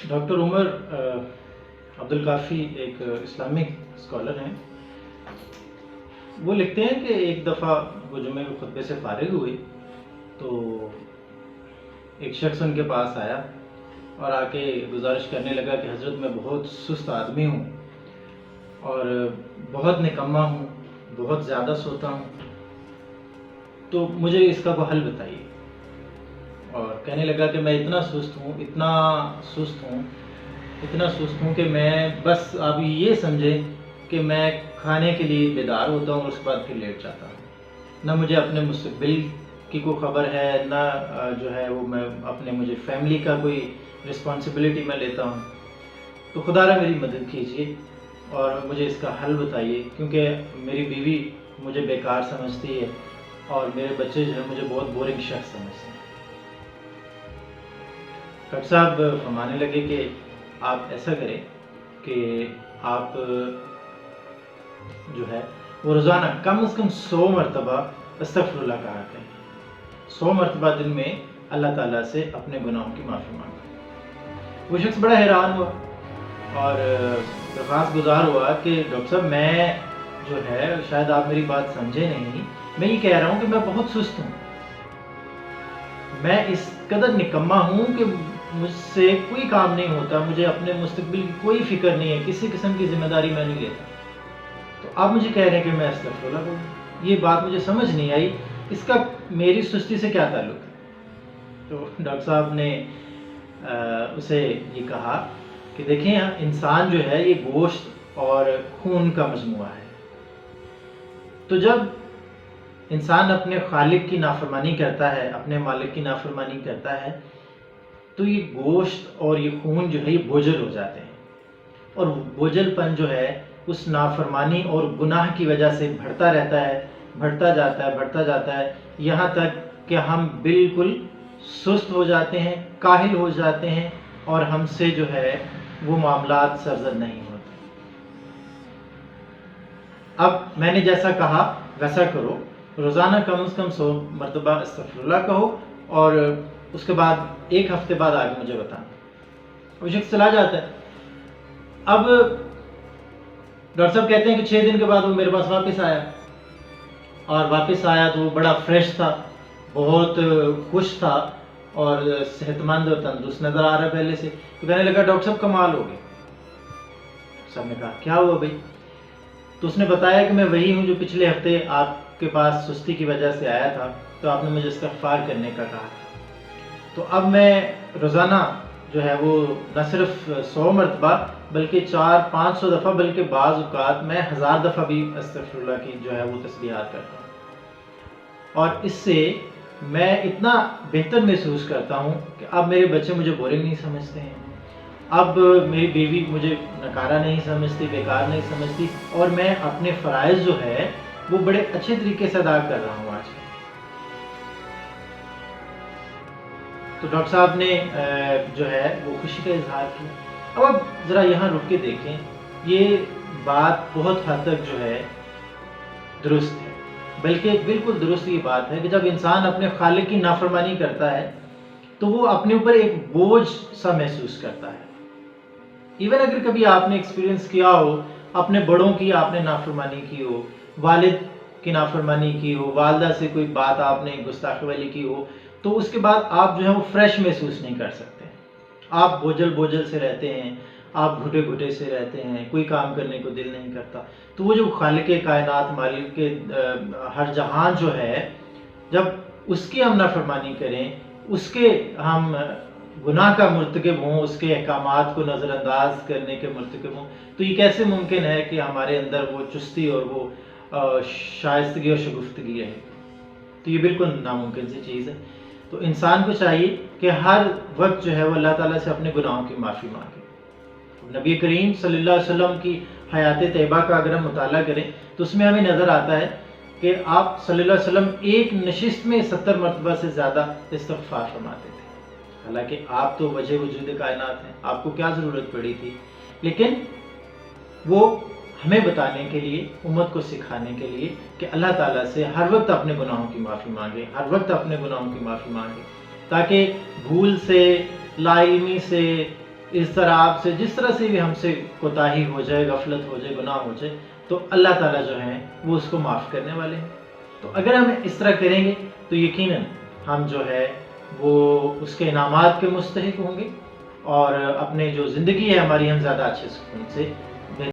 Doctor عمر عبدالکافی ایک Islamic scholar ہیں. وہ لکھتے ہیں کہ ایک دفعہ وہ جمعے کے خطبے سے فارغ ہوئے تو ایک شخص ان کے پاس آیا اور آ کے گزارش کرنے لگا کہ حضرت میں بہت سست آدمی ہوں اور بہت نکما ہوں، بہت زیادہ سوتا ہوں، تو مجھے اس کا کوئی حل بتائیے. اور کہنے لگا کہ میں اتنا سست ہوں، اتنا سست ہوں کہ میں بس آپ یہ سمجھیں کہ میں کھانے کے لیے بیدار ہوتا ہوں اور اس کے بعد پھر لیٹ جاتا ہوں. نہ مجھے اپنے مستقبل کی کوئی خبر ہے، نہ جو ہے وہ میں مجھے فیملی کا کوئی رسپانسبلٹی میں لیتا ہوں. تو خدا را میری مدد کیجیے اور مجھے اس کا حل بتائیے، کیونکہ میری بیوی مجھے بیکار سمجھتی ہے اور میرے بچے جو ہے مجھے بہت بورنگ شخص سمجھتے ہیں. ڈاکٹر صاحب فرمانے لگے کہ آپ ایسا کریں کہ آپ جو ہے وہ روزانہ کم از کم 100 مرتبہ استغفر اللہ کہا کریں. 100 مرتبہ دن میں اللہ تعالیٰ سے اپنے گناہوں کی معافی مانگیں. وہ شخص بڑا حیران ہوا اور درخواست گزار ہوا کہ ڈاکٹر صاحب میں جو ہے شاید آپ میری بات سمجھے نہیں، میں یہ کہہ رہا ہوں کہ میں بہت سست ہوں، میں اس قدر نکما ہوں کہ مجھ سے کوئی کام نہیں ہوتا، مجھے اپنے مستقبل کی کوئی فکر نہیں ہے، کسی قسم کی ذمہ داری میں نہیں لیتا. تو آپ مجھے کہہ رہے ہیں کہ میں استغفر اللہ کروں، یہ بات مجھے سمجھ نہیں آئی، اس کا میری سستی سے کیا تعلق ہے؟ تو ڈاکٹر صاحب نے اسے یہ کہا کہ دیکھیں انسان جو ہے یہ گوشت اور خون کا مجموعہ ہے. تو جب انسان اپنے خالق کی نافرمانی کرتا ہے، اپنے مالک کی نافرمانی کرتا ہے، تو یہ گوشت اور یہ خون جو ہے یہ بوجھل ہو جاتے ہیں، اور بوجھل پن جو ہے اس نافرمانی اور گناہ کی وجہ سے بڑھتا رہتا ہے، بڑھتا جاتا ہے یہاں تک کہ ہم بالکل سست ہو جاتے ہیں، کاہل ہو جاتے ہیں اور ہم سے جو ہے وہ معاملات سرزد نہیں ہوتے. اب میں نے جیسا کہا ویسا کرو، روزانہ کم از کم 100 مرتبہ استغفر اللہ کہو اور اس کے بعد ایک ہفتے بعد آگے مجھے بتانا. وہ شخص چلا جاتا ہے. اب ڈاکٹر صاحب کہتے ہیں کہ 6 دن کے بعد وہ میرے پاس واپس آیا، اور واپس آیا تو وہ بڑا فریش تھا، بہت خوش تھا اور صحت مند اور تندرست نظر آ رہا ہے پہلے سے. تو کہنے لگا ڈاکٹر صاحب کمال ہو گئے. صاحب نے کہا کیا ہوا بھائی؟ تو اس نے بتایا کہ میں وہی ہوں جو پچھلے ہفتے آپ کے پاس سستی کی وجہ سے آیا تھا، تو آپ نے مجھے استغفار کرنے کا کہا تھا. تو اب میں روزانہ جو ہے وہ نہ صرف 100 مرتبہ بلکہ 400-500 دفعہ، بلکہ بعض اوقات میں 1000 دفعہ بھی استغفر اللہ کی جو ہے وہ تسبیحات کرتا ہوں. اور اس سے میں اتنا بہتر محسوس کرتا ہوں کہ اب میرے بچے مجھے بورنگ نہیں سمجھتے ہیں، اب میری بیوی مجھے نکارا نہیں سمجھتی، بیکار نہیں سمجھتی، اور میں اپنے فرائض جو ہے وہ بڑے اچھے طریقے سے ادا کر رہا ہوں آج کل. تو ڈاکٹر صاحب نے جو ہے وہ خوشی کا اظہار کیا. اب ذرا یہاں رک کے دیکھیں، یہ بات بہت حد تک جو ہے درست ہے، بلکہ بالکل درست یہ بات ہے کہ جب انسان اپنے خالق کی نافرمانی کرتا ہے تو وہ اپنے اوپر ایک بوجھ سا محسوس کرتا ہے. ایون اگر کبھی آپ نے ایکسپیرینس کیا ہو، اپنے بڑوں کی آپ نے نافرمانی کی ہو، والد کی نافرمانی کی ہو، والدہ سے کوئی بات آپ نے گستاخی والی کی ہو، تو اس کے بعد آپ جو ہے وہ فریش محسوس نہیں کر سکتے. آپ بوجھل سے رہتے ہیں، آپ گھٹے سے رہتے ہیں، کوئی کام کرنے کو دل نہیں کرتا. تو وہ جو خالق کائنات، مالک کے ہر جہان جو ہے، جب اس کی ہم نافرمانی کریں، اس کے ہم گناہ کا مرتکب ہوں، اس کے احکامات کو نظر انداز کرنے کے مرتکب ہوں، تو یہ کیسے ممکن ہے کہ ہمارے اندر وہ چستی اور وہ شائستگی اور شگفتگی ہے؟ تو یہ بالکل ناممکن سی چیز ہے. تو انسان کو چاہیے کہ ہر وقت جو ہے وہ اللہ تعالیٰ سے اپنے گناہوں کی معافی مانگے. نبی کریم صلی اللہ علیہ وسلم کی حیات طیبہ کا اگر ہم مطالعہ کریں تو اس میں ہمیں نظر آتا ہے کہ آپ صلی اللہ علیہ وسلم ایک نشست میں 70 مرتبہ سے زیادہ استغفار فرماتے تھے. حالانکہ آپ تو وجہ وجود کائنات ہیں، آپ کو کیا ضرورت پڑی تھی؟ لیکن وہ ہمیں بتانے کے لیے، امت کو سکھانے کے لیے کہ اللہ تعالیٰ سے ہر وقت اپنے گناہوں کی معافی مانگے، ہر وقت اپنے گناہوں کی معافی مانگے، تاکہ بھول سے، لا علمی سے اس طرح آپ سے جس طرح سے بھی ہم سے کوتاہی ہو جائے، غفلت ہو جائے، گناہ ہو جائے، تو اللہ تعالیٰ جو ہیں وہ اس کو معاف کرنے والے ہیں۔ تو اگر ہم اس طرح کریں گے تو یقیناً ہم جو ہے وہ اس کے انعامات کے مستحق ہوں گے، اور اپنے جو زندگی ہے ہماری، ہم زیادہ اچھے سکون سے